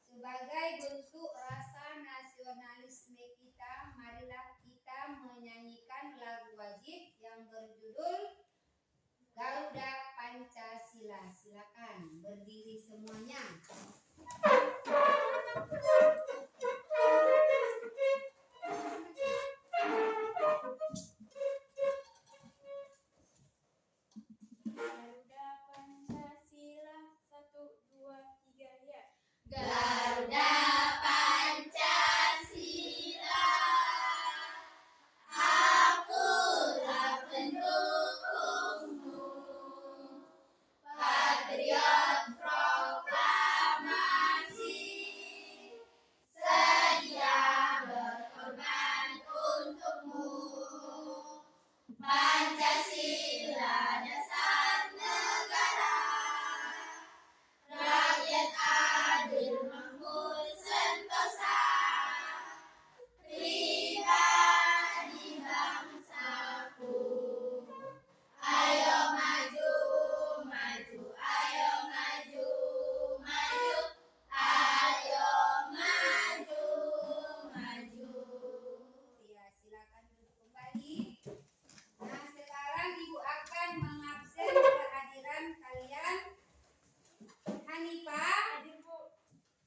Sebagai bentuk rasa nasionalisme kita, marilah kita menyanyikan lagu wajib yang berjudul Garuda Pancasila. Silakan berdiri semuanya. Garuda Pancasila 1, 2, 3 ya. Garuda Pancasila, akulah pendukungmu, patriot proklamasi, sedia berkorban untukmu. Pancasila dasar negara, rakyat adil makmur sentosa, pribadi bangsaku. Ayo maju, maju, ayo maju, maju, ayo maju, maju. Ya, silakan duduk kembali. Nah, sekarang Ibu akan mengabsen kehadiran kalian. Hanifah, Hadir Bu.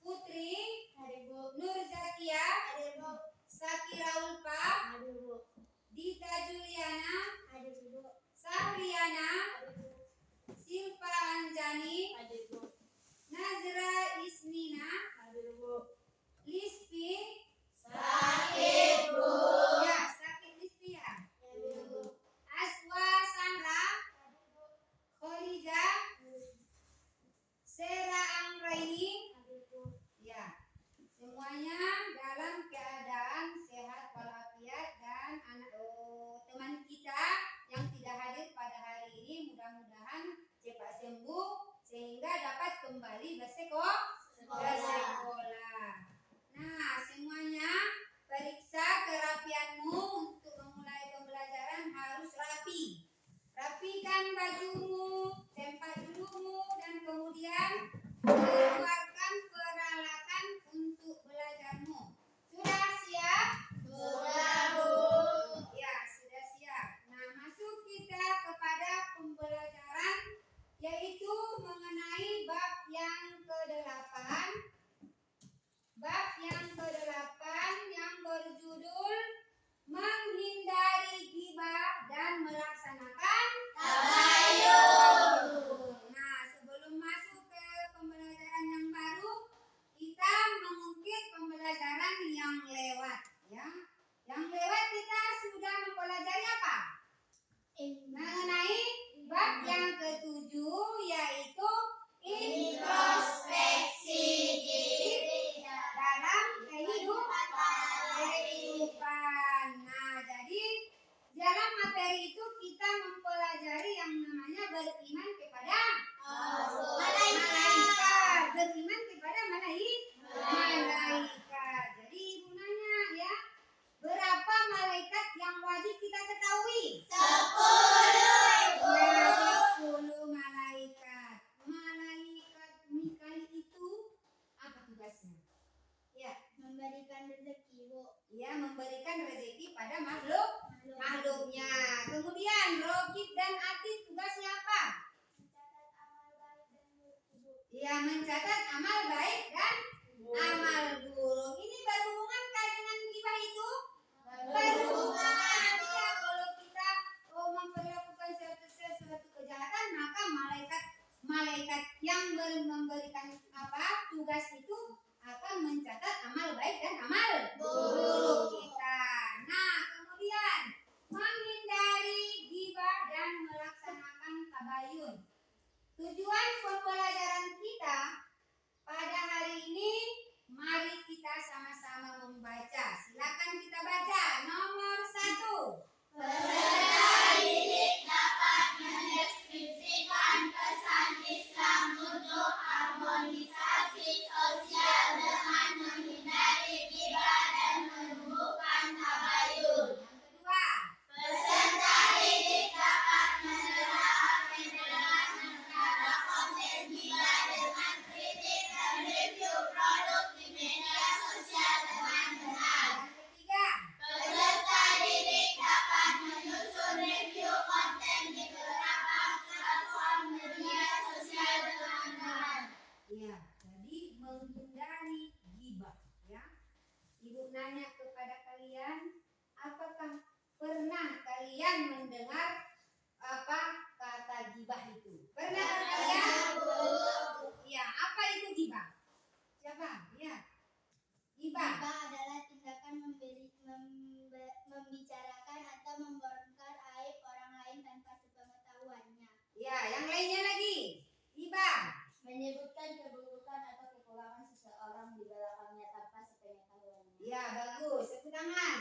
Putri, Hadir Bu. Nur Zakia, Hadir Bu. Sakira Ulfa, Hadir Bu. Dita Juliana, Hadir Bu. Sahriana, Hadir Bu. Silva Anjani, Hadir Bu. Nazra Isnina, Hadir Bu. Lispi, Sakit Bu, ya sakit Lispi ya, Hadir Bu. Aswa Sahra, Kholija, Sera Anggraini, Hadir Bu. ya semuanya dalam keadaan sehat walafiat dan teman kita yang tidak hadir pada hari ini mudah-mudahan cepat sembuh sehingga dapat kembali bersekolah. Nah, semuanya periksa kerapianmu untuk memulai pembelajaran harus rapi. Rapikan bajumu, tempat dudukmu, dan kemudian keluarkan peralatan untuk belajarmu. Sudah siap? sudah Bu. Ya, sudah siap. Nah, masuk kita kepada pembelajaran yaitu mengenai bab yang ke-8. Bab yang ke-8 yang berjudul menghindari ghibah dan melaksanakan Tabayun. Nah, sebelum masuk ke pembelajaran yang baru, kita mengungkit pembelajaran yang lewat, ya. Yang lewat kita sudah mempelajari apa? Mengenai bab yang ke-7 yaitu Introspeksi diri dalam kehidupan. Nah, jadi dalam materi itu kita mempelajari yang namanya beriman kepada malaikat. Beriman kepada malaikat. Jadi Ibu nanya ya, berapa malaikat yang wajib kita ketahui? 10 Bu. Ya, 10 malaikat. Malaikat Mikail itu apa tugasnya? Ya, Memberikan rezeki Bu. ya memberikan rezeki pada makhluknya. Kemudian Rokib dan Atid tugasnya apa? Mencatat amal baik dan buruk Bu. Ya, mencatat amal baik dan amal buruk. Ini berhubungankah dengan ghibah itu? Berhubungan. Ya, kalau kita memperlakukan suatu kejahatan, maka malaikat yang tugas itu akan mencatat amal baik dan amal Buruk. buruk kita. Nah, kemudian menghindari ghibah dan melaksanakan tabayun. Tujuan pembelajaran kita pada hari ini, mari kita sama-sama membaca. Silakan kita baca. Nomor 1. Peserta didik dapat mendeskripsikan pesan Islam untuk harmonisasi sosial dengan menghindari ghibah dan menumbuhkan tabayun. Yang kedua. Peserta didik dapat menerapkan mengenai konten ghibah dengan kritik dan review produk di media sosial dengan benar. Yang ketiga. Peserta didik dapat menyusun review konten di beberapa platform media sosial dengan benar. Ya, jadi menghindari ghibah, ya. Ibu nanya kepada kalian, apakah pernah kalian mendengar apa kata ghibah itu? Pernah kalian? Ya, apa itu ghibah? Siapa? Ya. Ghibah. Ghibah adalah tindakan membicarakan atau membongkar aib orang lain tanpa sepengetahuannya. Ya, yang lainnya lagi. Ghibah. Menyebutkan keburukan atau kekurangan seseorang di belakangnya tanpa sepengetahuannya. Ya, bagus. Tepuk tangan.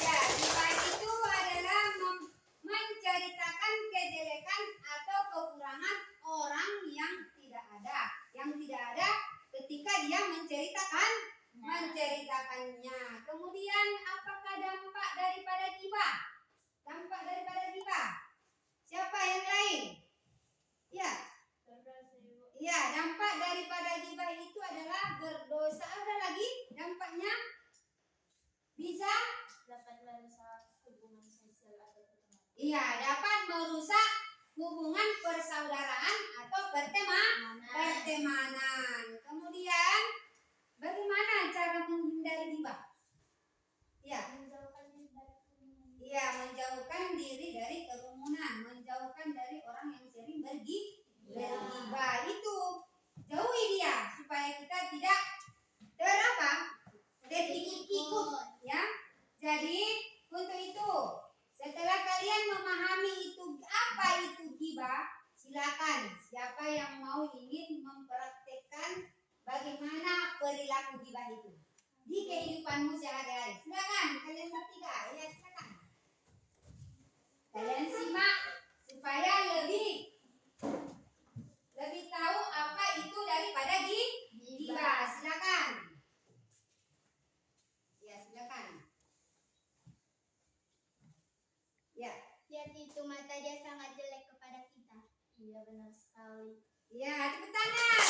Ya, ghibah itu adalah menceritakan kejelekan atau kekurangan orang yang tidak ada. Yang tidak ada ketika dia menceritakannya. Kemudian apakah dampak daripada ghibah? Dampak daripada ghibah. Siapa yang lain? Ya. Ya, dampak daripada ghibah itu adalah berdosa. Ada lagi dampaknya? Bisa? Dapat merusak hubungan sosial atau pertemanan. Iya, dapat merusak hubungan persaudaraan atau pertemanan. Kemudian, bagaimana cara menghindari ghibah? Ya, Menjauhkan diri dari kerumunan. iya, menjauhkan diri dari kerumunan, menjauhkan dari orang yang sering berghibah. Itu jauhi dia supaya kita tidak terikut-ikut, ya. Jadi untuk itu, setelah kalian memahami itu apa itu ghibah, silakan siapa yang mau ingin mempraktekkan bagaimana perilaku ghibah itu di kehidupanmu sehari-hari. Silakan kalian bertiga, ya silakan. Kalian simak supaya lebih tahu apa itu daripada ghibah. Silakan. Ya, silakan. Ya. Lihat itu mata dia sangat jelek kepada kita. Iya benar sekali. Ya, tepuk tangan.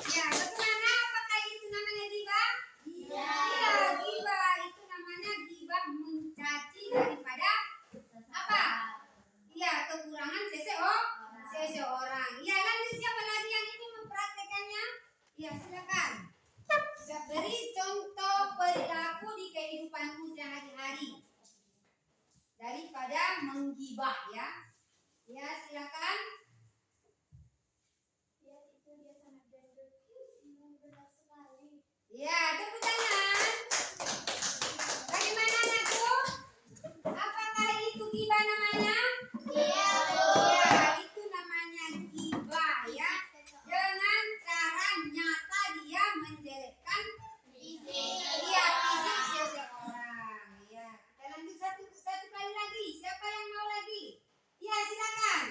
Ya, bagaimana? Apakah itu namanya ghibah? Iya. Iya, ghibah itu namanya ghibah mencaci daripada apa? Iya, kekurangan seseorang. Ya, lanjut siapa lagi yang ingin mempraktekannya? Ya, silakan. Beri contoh perilaku di kehidupanmu sehari-hari daripada menggibah, ya. Ya, silakan. Lihat itu dia sangat gendut. Benar sekali. Ya, tepuk tangan. Bagaimana anakku? Apakah itu ghibah namanya? Iya, Bu. Ya, itu namanya ghibah, ya. Dengan cara nyata dia menjelekkan fisik seseorang. Ya, kita lanjut satu kali lagi. Siapa yang mau lagi? Ya, silakan.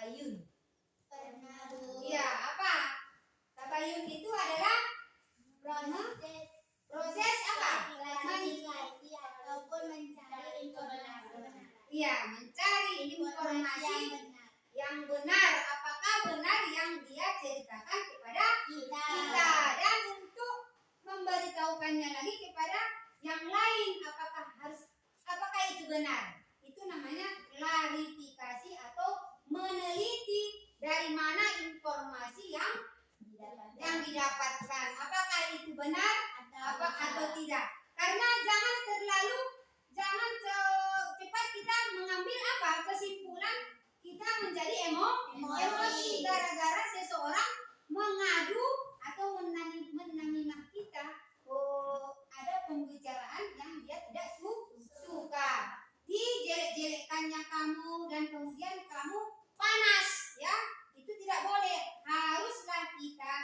tabayun. Iya, apa? Tabayun itu adalah proses apa? Klasifikasi ataupun mencari informasi. Iya, mencari informasi yang benar. Apakah benar yang dia ceritakan kepada kita? Dan untuk memberitahukannya lagi kepada yang lain, apakah itu benar? Itu namanya klarifikasi atau meneliti dari mana informasi yang didapatkan. Apakah itu benar atau tidak? Karena jangan cepat kita mengambil kesimpulan, kita menjadi emosi gara-gara seseorang mengadu atau menamimah kita. Ada pembicaraan yang dia tidak suka, dijelek-jelekkannya kamu, dan kemudian kamu panas, ya, itu tidak boleh. Haruslah kita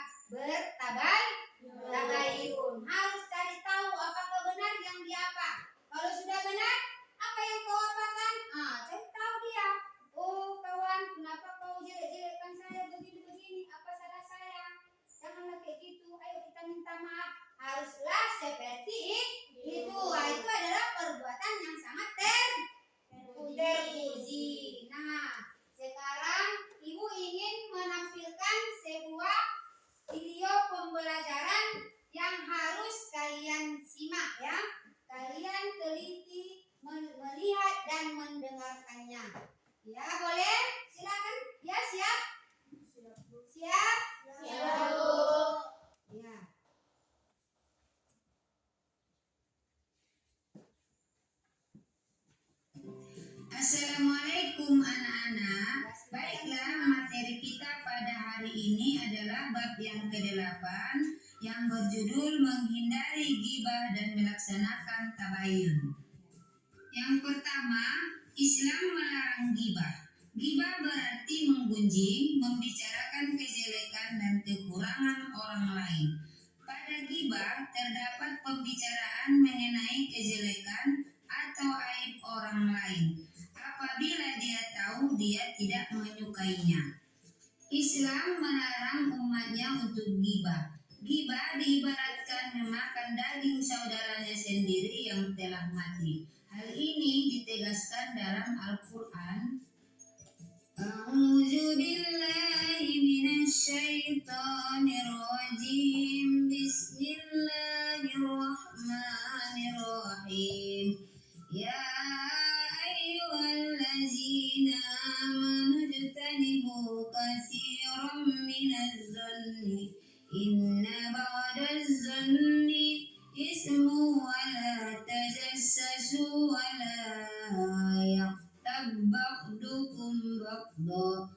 bertabayun, harus cari tahu apakah benar yang dia apa. Kalau sudah benar, apa yang kau apakan? Cari tahu dia. Oh kawan, kenapa kau jelek-jelekkan saya begini-begini? Apa salah saya? Janganlah kayak gitu. Ayo kita minta maaf. Haruslah seperti itu. Itu adalah perbuatan yang sangat terpuji. Nah, sekarang Ibu ingin menampilkan sebuah video pembelajaran yang harus kalian simak, ya. Kalian teliti melihat dan mendengarkannya. Ya, boleh? Silakan. Ya, siap? Siap? Siap, Bu. Ya. Assalamualaikum anak-anak. Baiklah, materi kita pada hari ini adalah bab yang ke-8 yang berjudul menghindari ghibah dan melaksanakan tabayun. Yang pertama, Islam melarang ghibah. Ghibah berarti menggunjing, membicarakan kejelekan dan kekurangan orang lain. Pada ghibah terdapat pembicaraan mengenai kejelekan atau aib orang lain apabila dia tahu dia tidak menyukainya. Islam melarang umatnya untuk ghibah. Ghibah diibaratkan memakan daging saudaranya sendiri yang telah mati. Hal ini ditegaskan dalam Al-Quran. A'udzu billahi minasyaitonir rajim. Bismillahirrahmanirrahim. Ya ayyuhallazina amanu ijtanibu katsiran minadh-dhanni inna ba'dadh-dhanni ismu wa la tajassasu wa la yaghtab ba'dukum ba'dha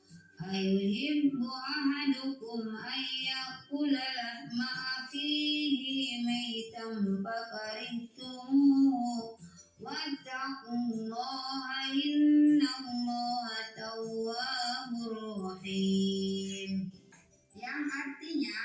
ayuhibbu ahadukum ayyakula lahma akhihi maytan fakarihtumuhu wattaqullaha innallaha tawwabur rahim. Yang artinya,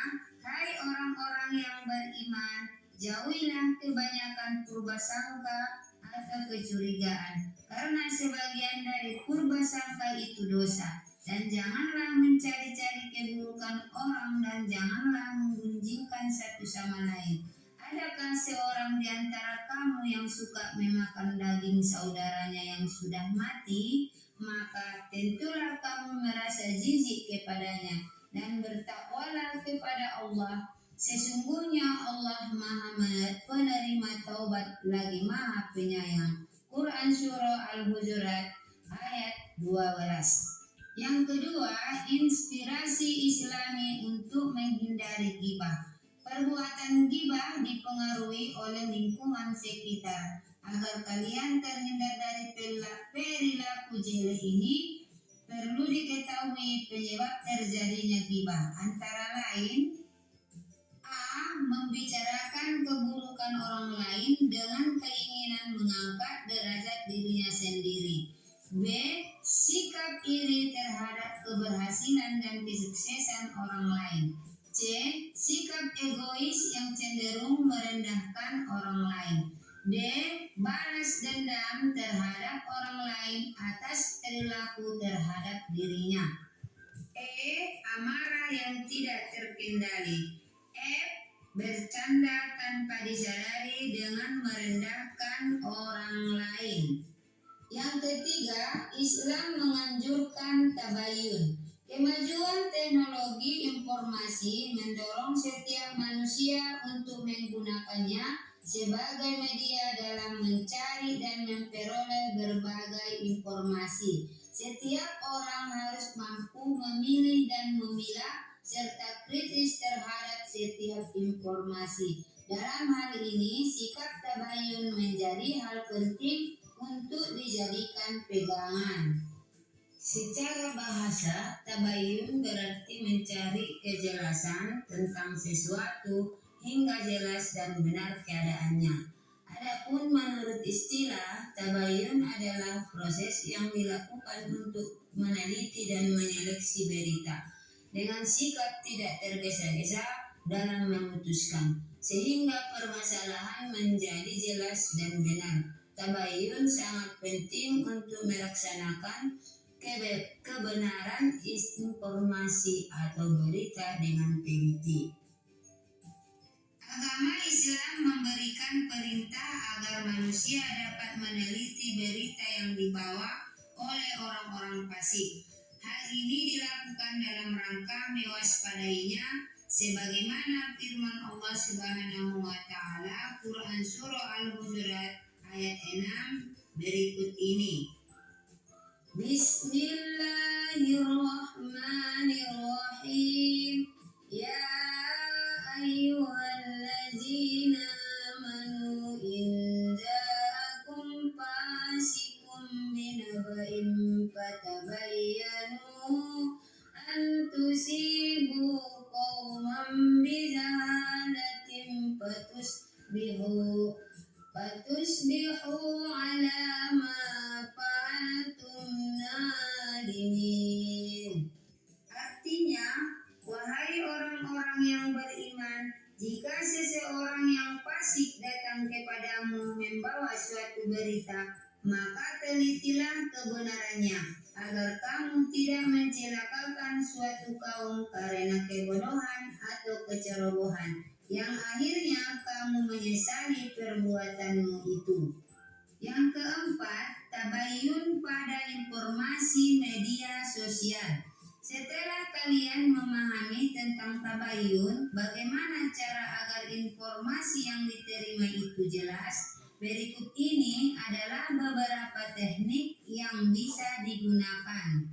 hai orang-orang yang beriman, jauhilah kebanyakan purbasangka atau kecurigaan, karena sebagian dari purbasangka itu dosa. Dan janganlah mencari-cari keburukan orang dan janganlah menggunjingkan satu sama lain. Adakah seorang di antara kamu yang suka memakan daging saudaranya yang sudah mati? Maka tentulah kamu merasa jijik kepadanya dan bertakwalah kepada Allah. Sesungguhnya Allah Maha penerima taubat lagi Maha penyayang. Quran Surah Al-Hujurat ayat 12. Yang kedua, inspirasi Islami untuk menghindari ghibah. Perbuatan ghibah dipengaruhi oleh lingkungan sekitar. Agar kalian terhindar dari perilaku jelek ini, perlu diketahui penyebab terjadinya ghibah. Antara lain, A. Membicarakan keburukan orang lain dengan keinginan mengangkat derajat dirinya sendiri. B. Sikap iri terhadap keberhasilan dan kesuksesan orang lain. C. Sikap egois yang cenderung merendahkan orang lain. D. Balas dendam terhadap orang lain atas perilaku terhadap dirinya. amarah yang tidak terkendali. F. Bercanda tanpa disadari dengan merendahkan orang lain. Yang ketiga, Islam menganjurkan tabayun. Kemajuan teknologi informasi mendorong setiap manusia untuk menggunakannya sebagai media dalam mencari dan memperoleh berbagai informasi. Setiap orang harus mampu memilih dan memilah serta kritis terhadap setiap informasi. Dalam hal ini, sikap tabayun menjadi hal penting untuk dijadikan pegangan. Secara bahasa, tabayun berarti mencari kejelasan tentang sesuatu hingga jelas dan benar keadaannya. Adapun menurut istilah, tabayun adalah proses yang dilakukan untuk meneliti dan menyeleksi berita dengan sikap tidak tergesa-gesa dalam memutuskan, sehingga permasalahan menjadi jelas dan benar. Tabayun sangat penting untuk melaksanakan kebenaran informasi atau berita dengan teliti. Agama Islam memberikan perintah agar manusia dapat meneliti berita yang dibawa oleh orang-orang fasik. Hal ini dilakukan dalam rangka mewaspadainya sebagaimana firman Allah Subhanahu wa taala Quran surah Al-Hujurat ayat 6 berikut ini. Bismillahirrahmanirrahim. Ya ayyuhallazina amanu in ja'akum fasiqun binaba'in fatabayyanu an tusibu qauman bijahalatin fatusbihu ala ma fa'altum nadimin. Artinya, wahai orang-orang yang beriman, jika seseorang yang fasik datang kepadamu membawa suatu berita, maka telitilah kebenarannya, agar kamu tidak mencelakakan suatu kaum karena kebodohan atau kecerobohan, yang akhirnya kamu menyesali perbuatanmu itu. Yang keempat, tabayun pada informasi media sosial. Setelah kalian memahami tentang tabayun, bagaimana cara agar informasi yang diterima itu jelas? Berikut ini adalah beberapa teknik yang bisa digunakan.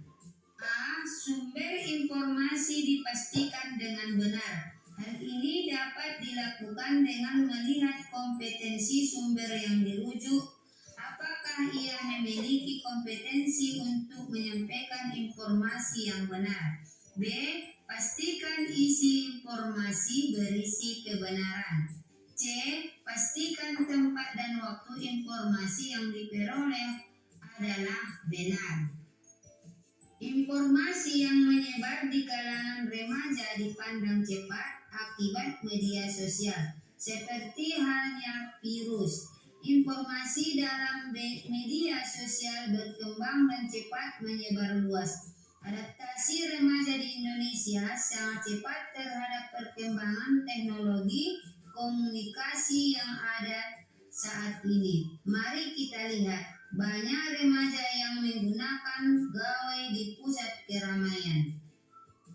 A. Sumber informasi dipastikan dengan benar. Hal ini dapat dilakukan dengan melihat kompetensi sumber yang dirujuk. Apakah ia memiliki kompetensi untuk menyampaikan informasi yang benar? B. Pastikan isi informasi berisi kebenaran. C. Pastikan tempat dan waktu informasi yang diperoleh adalah benar. Informasi yang menyebar di kalangan remaja dipandang cepat akibat media sosial, seperti halnya virus. Informasi dalam media sosial berkembang dan cepat menyebar luas. Adaptasi remaja di Indonesia sangat cepat terhadap perkembangan teknologi komunikasi yang ada saat ini. Mari kita lihat, banyak remaja yang menggunakan gawai di pusat keramaian.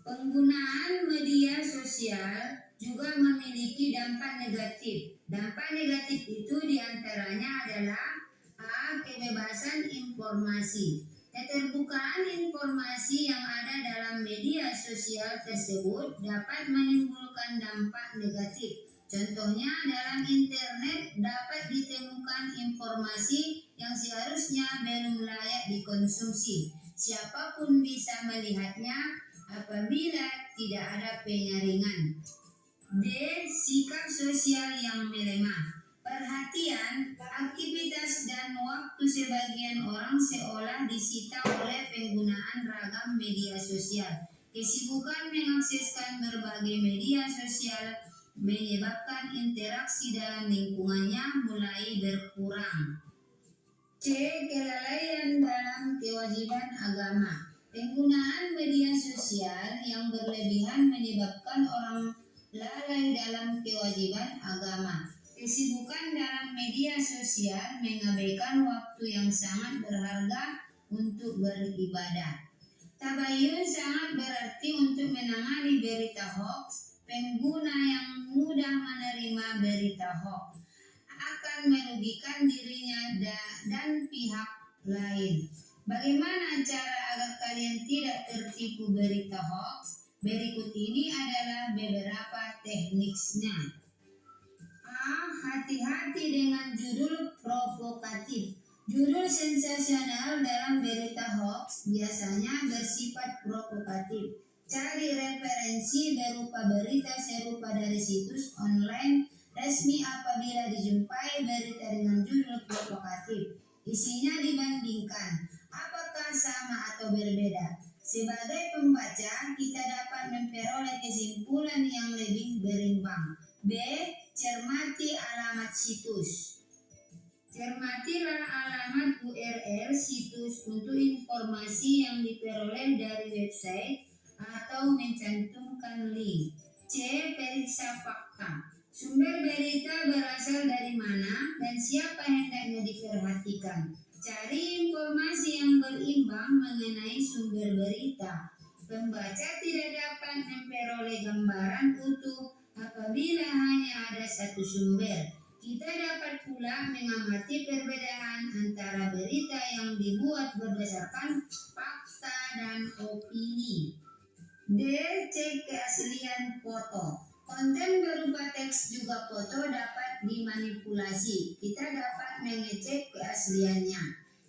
Penggunaan media sosial juga memiliki dampak negatif. Dampak negatif itu diantaranya adalah A. Kebebasan informasi. Keterbukaan informasi yang ada dalam media sosial tersebut dapat menimbulkan dampak negatif. Contohnya, dalam internet dapat ditemukan informasi yang seharusnya belum layak dikonsumsi. Siapapun bisa melihatnya apabila tidak ada penyaringan. D. Sikap sosial yang melemah. Perhatian, aktivitas dan waktu sebagian orang seolah disita oleh penggunaan ragam media sosial. Kesibukan mengakseskan berbagai media sosial menyebabkan interaksi dalam lingkungannya mulai berkurang. C. Kelalaian dalam kewajiban agama. Penggunaan media sosial sosial yang berlebihan menyebabkan orang lalai dalam kewajiban agama. Kesibukan dalam media sosial mengabaikan waktu yang sangat berharga untuk beribadah. Tabayun sangat berarti untuk menangani berita hoax. Pengguna yang mudah menerima berita hoax akan merugikan dirinya dan pihak lain. Bagaimana cara agar kalian tidak tertipu berita hoax? Berikut ini adalah beberapa tekniknya. A. Hati-hati dengan judul provokatif. Judul sensasional dalam berita hoax biasanya bersifat provokatif. Cari referensi berupa berita serupa dari situs online resmi apabila dijumpai berita dengan judul provokatif. Isinya dibandingkan, apakah sama atau berbeda. Sebagai pembaca, kita dapat memperoleh kesimpulan yang lebih berimbang. B. Cermati alamat situs. Cermatilah alamat URL situs untuk informasi yang diperoleh dari website atau mencantumkan link. C. Periksa fakta. Sumber berita berasal dari mana dan siapa hendaknya diperhatikan. Cari informasi yang berimbang mengenai sumber berita. Pembaca tidak dapat memperoleh gambaran utuh apabila hanya ada satu sumber. Kita dapat pula mengamati perbedaan antara berita yang dibuat berdasarkan fakta dan opini. D. Cek keaslian foto. Konten berupa teks juga foto dapat dimanipulasi. Kita dapat mengecek keasliannya.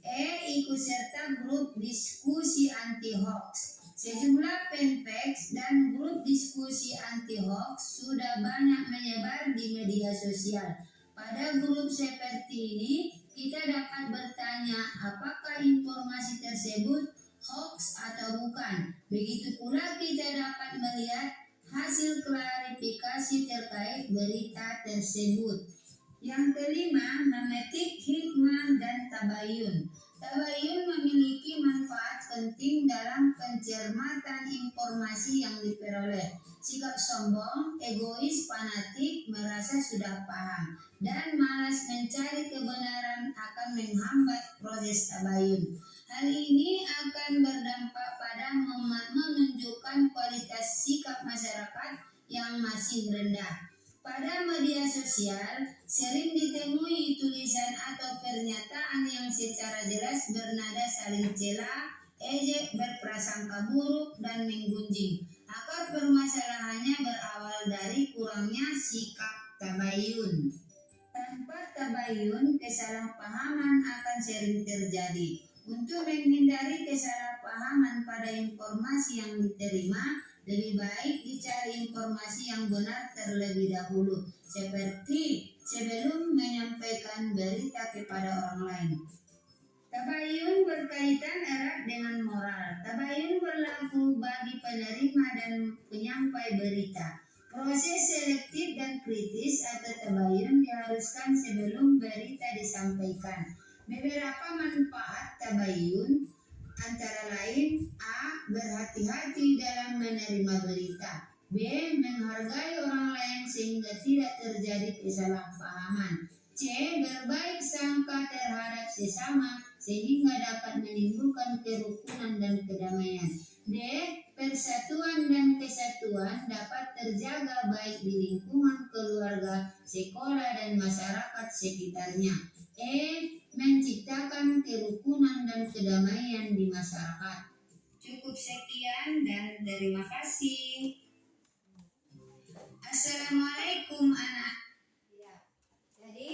E. Ikut serta grup diskusi anti-hoax. Sejumlah fanpage dan grup diskusi anti-hoax sudah banyak menyebar di media sosial. Pada grup seperti ini, kita dapat bertanya apakah informasi tersebut hoax atau bukan. Begitu pula kita dapat melihat hasil klarifikasi terkait berita tersebut. Yang kelima, memetik hikmah dan tabayun. Tabayun memiliki manfaat penting dalam pencermatan informasi yang diperoleh. Sikap sombong, egois, fanatik, merasa sudah paham, dan malas mencari kebenaran akan menghambat proses tabayun. Hal ini akan berdampak pada menunjukkan kualitas sikap masyarakat yang masih rendah. Pada media sosial, sering ditemui tulisan atau pernyataan yang secara jelas bernada saling cela, ejek, berprasangka buruk, dan menggunjing. Akar permasalahannya berawal dari kurangnya sikap tabayun. Tanpa tabayun, kesalahpahaman akan sering terjadi. Untuk menghindari kesalahpahaman pada informasi yang diterima, lebih baik dicari informasi yang benar terlebih dahulu, seperti sebelum menyampaikan berita kepada orang lain. Tabayun berkaitan erat dengan moral. Tabayun berlaku bagi penerima dan penyampai berita. Proses selektif dan kritis atau tabayun diharuskan sebelum berita disampaikan. Beberapa manfaat tabayun antara lain: A. Berhati-hati dalam menerima berita. B. Menghargai orang lain sehingga tidak terjadi kesalahpahaman. C. Berbaik sangka terhadap sesama sehingga dapat menimbulkan kerukunan dan kedamaian. D. Persatuan dan kesatuan dapat terjaga baik di lingkungan keluarga, sekolah, dan masyarakat sekitarnya. E. Menciptakan kerukunan dan kedamaian di masyarakat. Cukup sekian dan terima kasih. Assalamualaikum anak. Ya. Jadi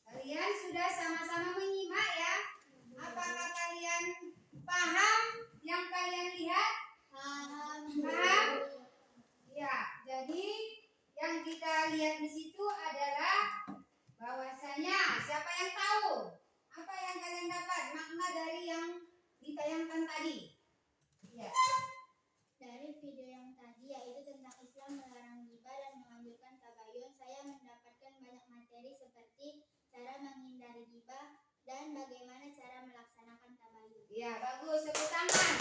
kalian sudah sama-sama menyimak ya. Apakah kalian paham yang kalian lihat? Paham? Ya. Jadi yang kita lihat di situ adalah bahwasanya siapa yang tahu apa yang kalian dapat makna dari yang ditayangkan tadi? Ya. Dari video yang tadi, yaitu tentang Islam melarang riba dan menganjurkan tabayun, saya mendapatkan banyak materi seperti cara menghindari riba dan bagaimana cara melaksanakan tabayun. Ya, bagus. Tepuk tangan.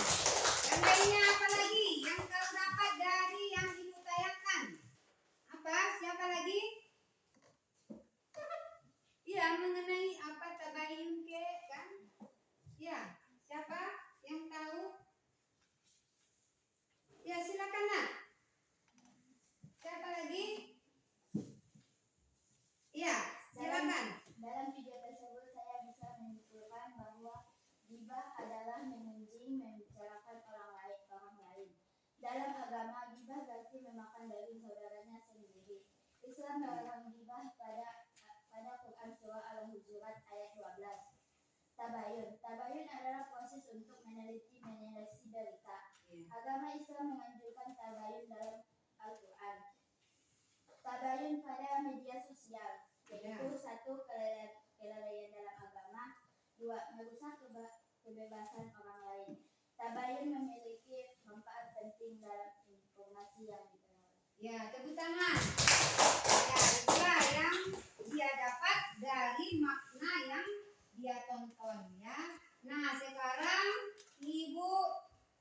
Yang lainnya apa lagi? seperti memakan daging saudaranya sendiri. Islam melarang ghibah pada Quran surah Al-Hujurat ayat 12. Tabayun adalah proses untuk meneliti menyeleksi berita. Agama Islam menganjurkan tabayun dalam Al-Quran. Tabayun pada media sosial, yaitu 1. Kelalaian dalam agama, 2. Merusak kebebasan orang lain. Tabayun memiliki manfaat penting dalam informasi yang diperoleh. Ya, tepuk tangan. Ya, itulah yang dia dapat dari makna yang dia tonton ya. Nah, sekarang Ibu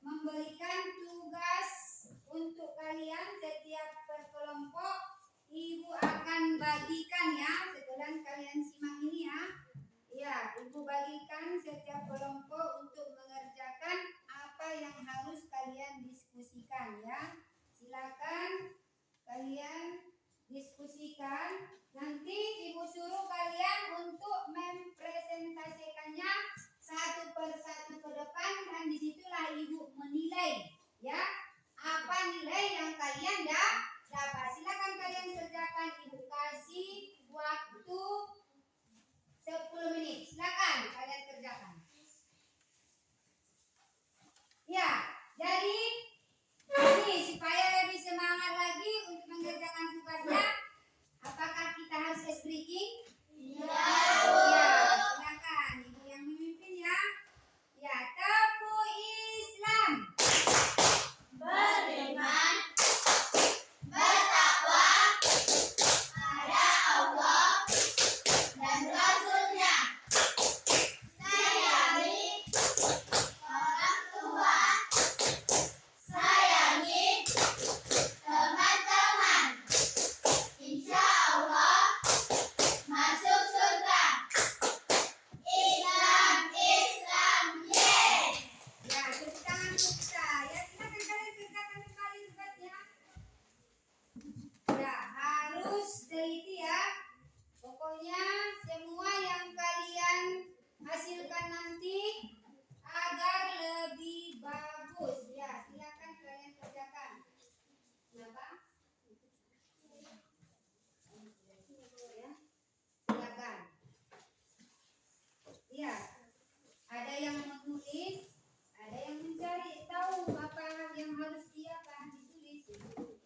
memberikan tugas untuk kalian setiap berkelompok. Ibu akan bagikan ya, setelah kalian simak ini ya. Ya, Ibu bagikan setiap kelompok untuk mengerjakan apa yang harus kalian diskusikan ya. Silakan kalian diskusikan. Nanti Ibu suruh kalian untuk mempresentasikannya satu persatu ke depan dan disitulah Ibu menilai ya apa nilai yang kalian dapat. Silakan kalian kerjakan. Ibu kasih waktu 10 menit. Silakan kalian kerjakan. Ya, jadi ini supaya lebih semangat lagi untuk mengerjakan tugasnya. Apakah kita harus speaking? Ya. Ya, silakan Ibu yang memimpin ya. Ya, tepuk Islam. Beriman, bertakwa pada Allah dan Rasulnya. Sayangi orang tua, sayangi teman-teman. Insya Allah masuk surga. Islam, Islam, yes. Ya, tepuk tangan untuk kita. Ya, silakan kalian kerjakan kembali tugasnya. Ya, harus teliti ya. Pokoknya semua yang kalian hasilkan nanti agar lebih bagus. Ya, silakan kalian kerjakan. Kenapa? Ya, silakan. Iya, ada yang menulis, ada yang mencari tahu apa yang harus dia ditulis.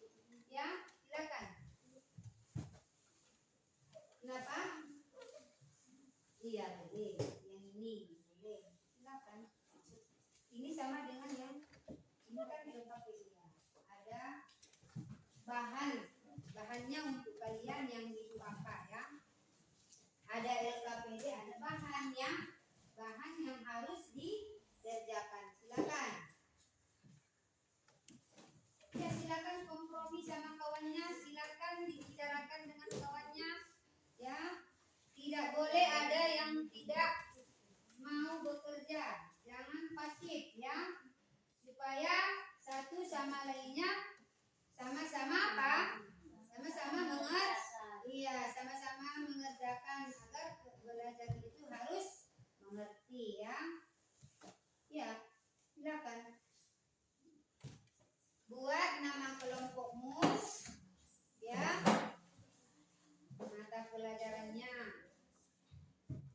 Ya, silakan. Kenapa? Iya, boleh. Yang ini boleh. Silakan. Ini sama dengan yang ini kan LKPD ya. Ada bahannya untuk kalian yang itu apa ya? Ada LKPD, ada bahan yang harus dikerjakan. Silakan. Ya, silakan kompromi sama kawannya, silakan dibicarakan dengan kawannya. Ya, tidak boleh ada yang tidak mau bekerja. Jangan pasif ya. Supaya satu sama lainnya sama-sama apa? Sama-sama sama-sama mengerjakan agar belajar itu harus mengerti ya. Ya, silakan. Buat nama kelompokmu ya. Mata pelajarannya.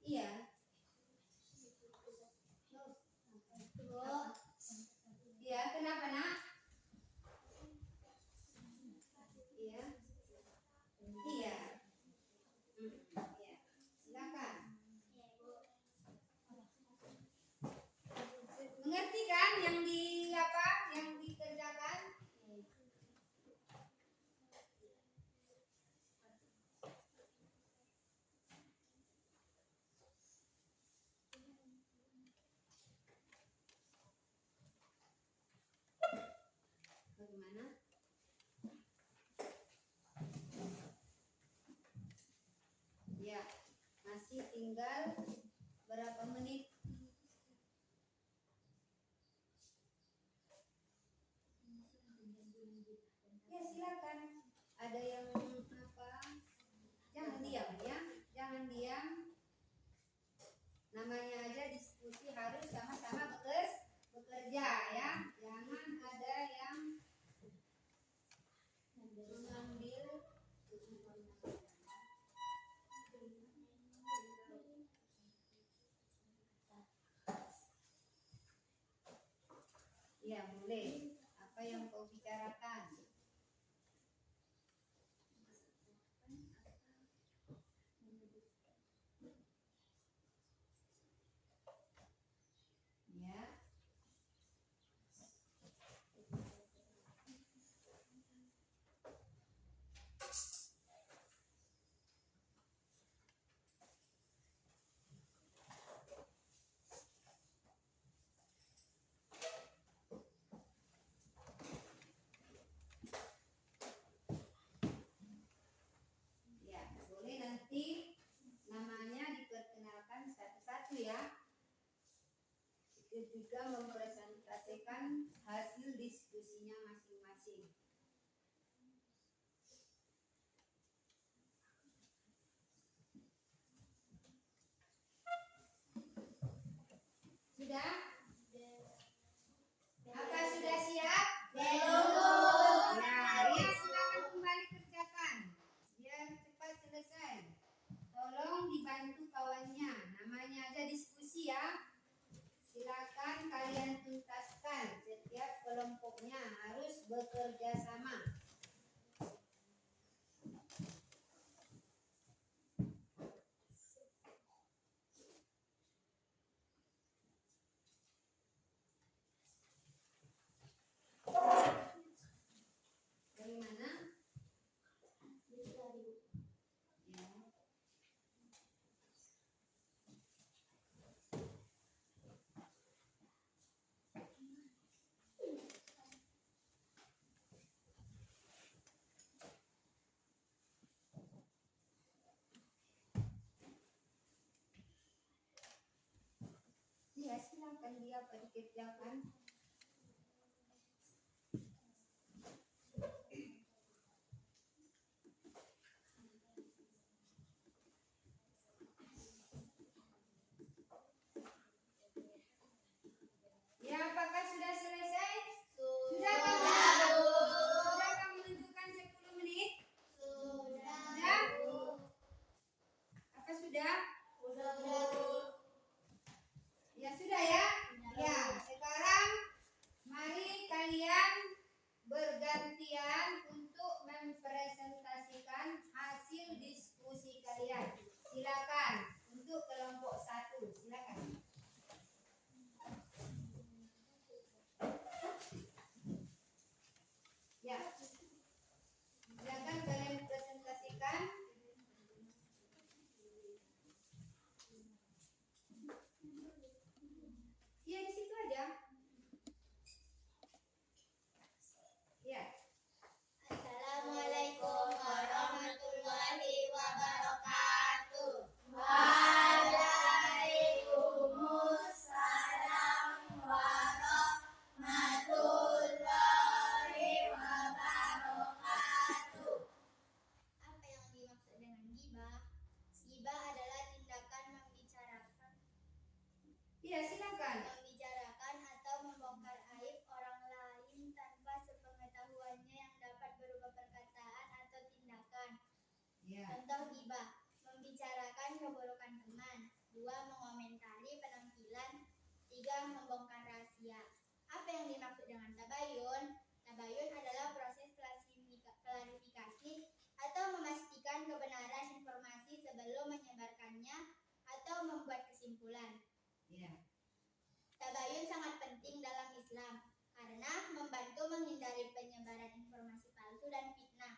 Iya. Iya, kenapa nak? Iya. Iya. Iya. Silakan. Mengerti kan yang dikerjakan? Bagaimana? Ya, masih tinggal berapa menit? Ya, silakan. Ada yang apa? Jangan diam ya, jangan diam. Namanya aja diskusi harus sama-sama bekerja ya. Jangan ada yang boleh. Apa yang kau bicarakan? Ya. Ya, boleh nanti namanya diperkenalkan satu-satu ya. Juga mempresentasikan hasil diskusinya masing-masing. Sudah? Apa sudah siap? Belum. Nah, ya silakan kembali kerjakan biar cepat selesai. Tolong dibantu kawannya. Namanya aja diskusi ya. Silakan kalian tuntaskan. Setiap kelompoknya harus bekerja sama. Dari mana? Ya. Ya, silakan dia dikerjakan. Ya, apakah sudah selesai? Sudah kamu menentukan 10 menit? Sudah? Apa sudah? Ya sudah ya? Ya, sekarang mari kalian bergantian untuk mempresentasikan hasil diskusi kalian. Silakan untuk kelompok 1. Silakan. Ya. Silakan kalian presentasikan. Ya, di situ aja. Ya. Assalamualaikum warahmatullahi wabarakatuh. Waalaikumsalam warahmatullahi wabarakatuh. Apa yang dimaksud dengan ghibah? Ghibah adalah tindakan membicarakan atau membongkar aib orang lain tanpa sepengetahuannya yang dapat berupa perkataan atau tindakan. Ya. Contoh ghibah: membicarakan keburukan teman. 2. Mengomentari penampilan. 3. Membongkar rahasia. Apa yang dimaksud dengan tabayun? Tabayun adalah proses klarifikasi atau memastikan kebenaran informasi sebelum menyebarkannya atau membuat kesimpulan. Ya. Tabayun sangat penting dalam Islam karena membantu menghindari penyebaran informasi palsu dan fitnah.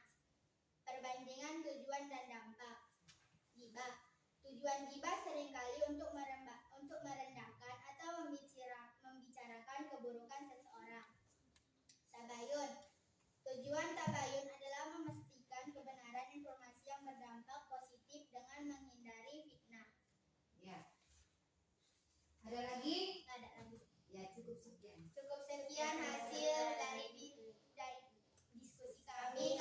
Perbandingan tujuan dan dampak. Ghibah. Tujuan ghibah seringkali untuk merendahkan atau membicarakan keburukan seseorang. Tabayun. Tujuan tabayun adalah memastikan kebenaran informasi yang berdampak positif dengan menghindari fitnah. Ya. Ada lagi? Nggak ada lagi. Ya, cukup sekian. Cukup sekian hasil dari diskusi kami.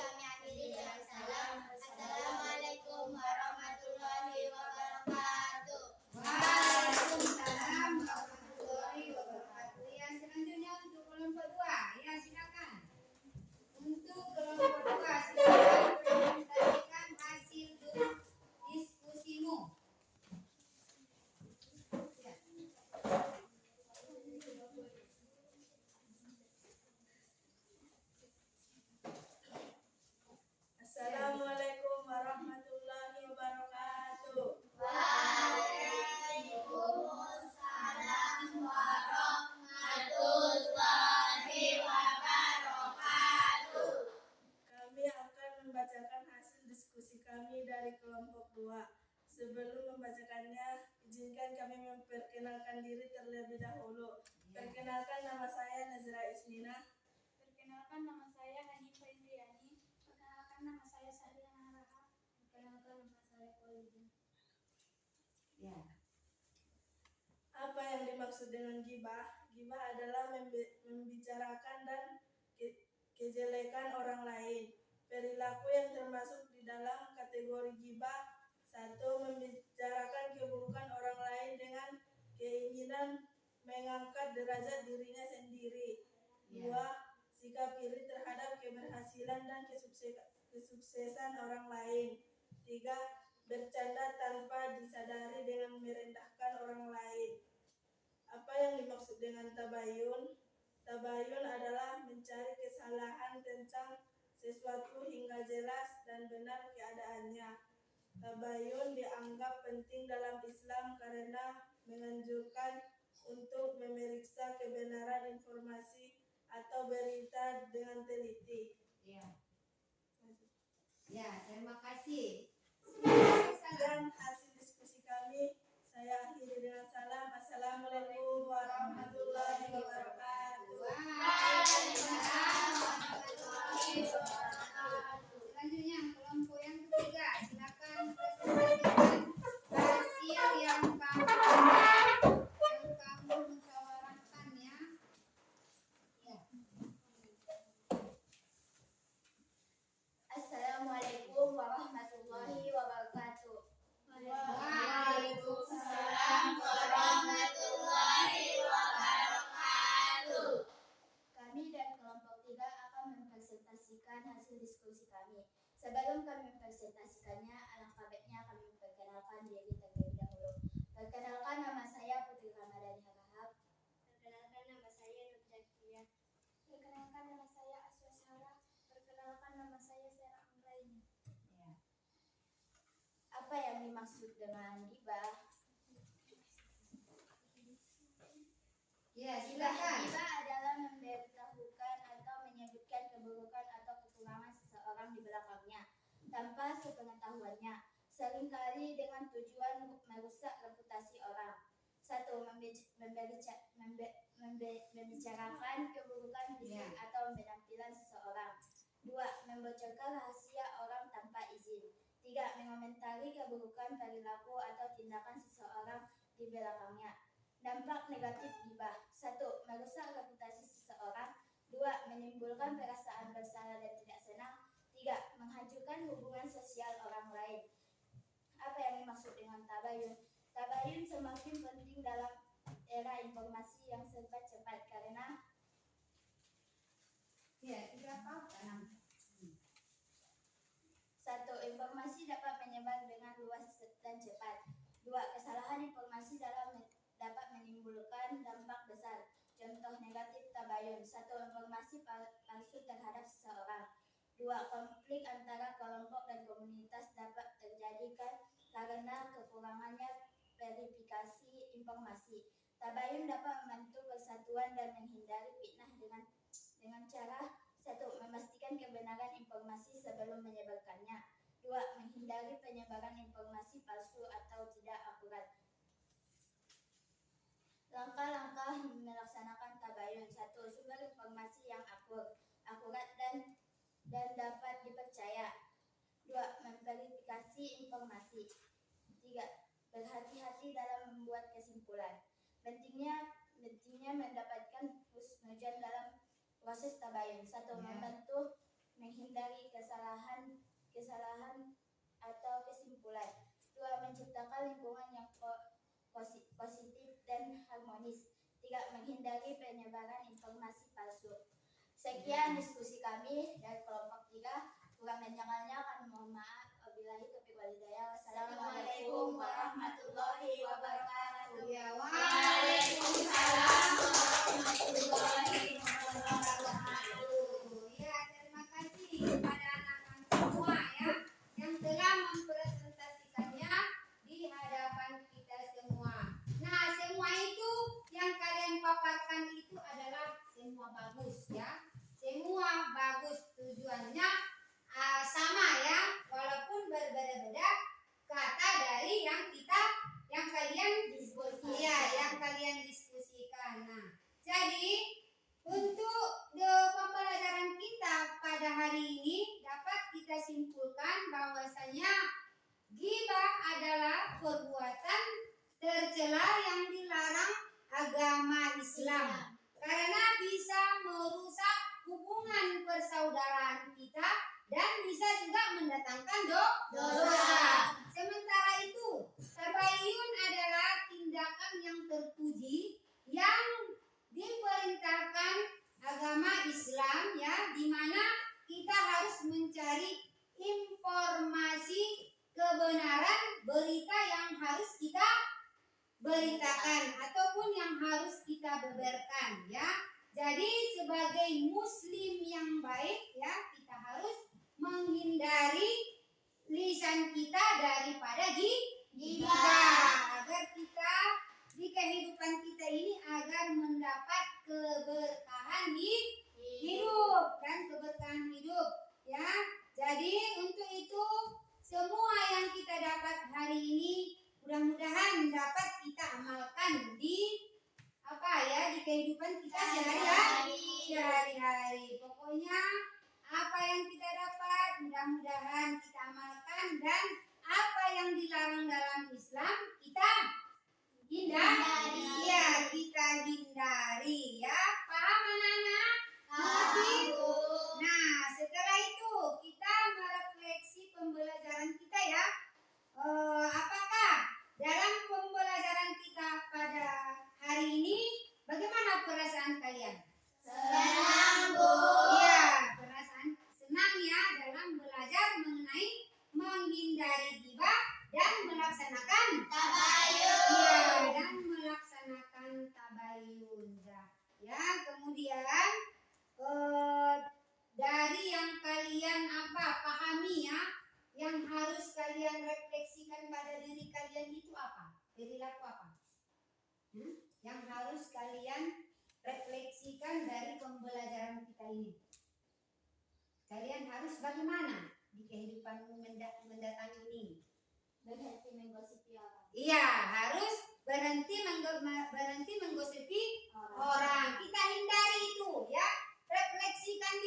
Kami akhiri dengan salam. Assalamualaikum warahmatullahi wabarakatuh. Waalaikumsalam warahmatullahi wabarakatuh. Ya, selanjutnya untuk kelompok 2. Ya, silakan. Untuk kelompok 2, silakan presentasikan hasil diskusimu. Ya. dari kelompok 2. Sebelum membacakannya, izinkan kami memperkenalkan diri terlebih dahulu. Perkenalkan, nama saya Nazira Ismina. Perkenalkan, nama saya Hanifah Indriani. Perkenalkan, nama saya Sahrina Rahab. Perkenalkan, nama saya Kolidin. Ya. Apa yang dimaksud dengan gibah? Gibah adalah membicarakan dan kejelekan orang lain. Perilaku yang termasuk di dalam kategori gibah: 1. Membicarakan keburukan orang lain dengan keinginan mengangkat derajat dirinya sendiri. 2. Sikap iri terhadap keberhasilan dan kesuksesan orang lain. 3. Bercanda tanpa disadari dengan merendahkan orang lain. Apa yang dimaksud dengan tabayun? Tabayun adalah mencari kesalahan tentang sesuatu hingga jelas dan benar keadaannya. Tabayun dianggap penting dalam Islam karena menganjurkan untuk memeriksa kebenaran informasi atau berita dengan teliti. Ya, terima kasih. Dan hasil diskusi kami, saya akhiri dengan salam. Assalamualaikum warahmatullahi wabarakatuh. Selanjutnya kelompok yang ketiga, silakan presentasikan hasil yang kamu musyawarahkan ya. Assalamualaikum warahmatullahi wabarakatuh. Waalaikumsalam warahmatullahi wabarakatuh. Kami dan kelompok 3 akan mempresentasikan hasil diskusi kami. Sebelum kami mempresentasikannya, alangkah baiknya kami memperkenalkan diri terlebih dahulu. Perkenalkan, nama saya Putri Ramadhani Harahap. Perkenalkan, nama saya Nur Zakiyah. Perkenalkan, nama saya Aswa Sarah. Perkenalkan, nama saya Sarah Anggraini. Apa yang dimaksud dengan gibah? Ya, silakan. Gibah adalah memberitahukan atau menyebutkan keburukan atau kekurangan seseorang di belakangnya tanpa sepengetahuannya, seringkali dengan tujuan merusak reputasi orang. 1. Membicarakan keburukan fisik atau penampilan seseorang. 2. Membocorkan rahasia orang tanpa izin. 3. Mengomentari keburukan perilaku atau tindakan seseorang di belakangnya. Dampak negatif gibah: 1. Merusak reputasi seseorang. 2. Menimbulkan perasaan bersalah dan tidak senang. 3. Menghancurkan hubungan sosial orang lain. Apa yang dimaksud dengan tabayun? Tabayun semakin penting dalam era informasi yang serba cepat karena tidak apa-apa. 1. Informasi dapat menyebar dengan luas dan cepat. 2. Kesalahan informasi dapat menimbulkan dampak besar. Contoh negatif tabayun: 1. Informasi palsu terhadap seseorang. 2. Konflik antara kelompok dan komunitas dapat terjadi karena kekurangannya verifikasi informasi. Tabayun dapat membantu persatuan dan menghindari fitnah dengan cara: 1. Memastikan kebenaran informasi sebelum menyebarkannya. 2. Menghindari penyebaran informasi palsu atau tidak akurat. Langkah-langkah melaksanakan tabayun: 1. Sumber informasi yang akurat dan dapat dipercaya. 2. Memverifikasi informasi. 3. Berhati-hati dalam membuat kesimpulan. Pentingnya mendapatkan husnudzon dalam proses tabayun: 1. Membantu menghindari kesalahan atau kesimpulan. 2. Menciptakan lingkungan yang positif dan harmonis. 3. Menghindari penyebaran informasi palsu. Sekian diskusi kami dari kelompok 3. Kurang dan jangannya kami mohon maaf. Wabillahi taufiq wal hidayah. Wassalamualaikum warahmatullahi wabarakatuh. Ya, waalaikumsalam warahmatullahi wabarakatuh. Ya, terima kasih kepada anak-anak semua ya yang telah mempresentasikannya di hadapan kita semua. Nah, semua itu yang kalian paparkan itu adalah semua bagus ya. Semua bagus, tujuannya sama ya, walaupun berbeda-beda adalah perbuatan tercela yang dilarang agama Islam karena bisa merusak hubungan persaudaraan kita dan bisa juga mendatangkan dosa. Sementara itu, tabayun adalah tindakan yang terpuji yang diperintahkan agama Islam, ya, di mana kita harus mencari informasi kebenaran berita yang harus kita beritakan ataupun yang harus kita beberkan, ya. Jadi sebagai muslim yang baik, ya, kita harus menghindari lisan kita daripada gibah agar kita di kehidupan kita ini agar mendapat keberkahan hidup dan keberkahan hidup, ya. Jadi untuk itu semua yang kita dapat hari ini mudah-mudahan dapat kita amalkan di di kehidupan kita sehari-hari. Pokoknya apa yang kita dapat mudah-mudahan kita amalkan dan apa yang dilarang dalam Islam kita hindari. Iya, kita hindari, ya. Paham anak-anak? Mengerti? Nah, setelah itu kita merefleksi pembelajaran kita, ya. Apakah dalam pembelajaran kita pada hari ini bagaimana perasaan kalian? Senang, Bu. Iya, perasaan senang, ya, dalam belajar mengenai menghindari gibah dan melaksanakan Tabayun. Iya, dan melaksanakan tabayun. Ya, kemudian dari yang kalian pahami, ya, yang harus kalian refleksikan pada diri kalian itu apa? Perilaku apa? Yang harus kalian refleksikan dari pembelajaran kita ini. Kalian harus bagaimana di kehidupan mendatang ini? Berhenti menggosipi orang. Iya, harus berhenti menggosipi orang. Kita hindari itu, ya. Refleksikan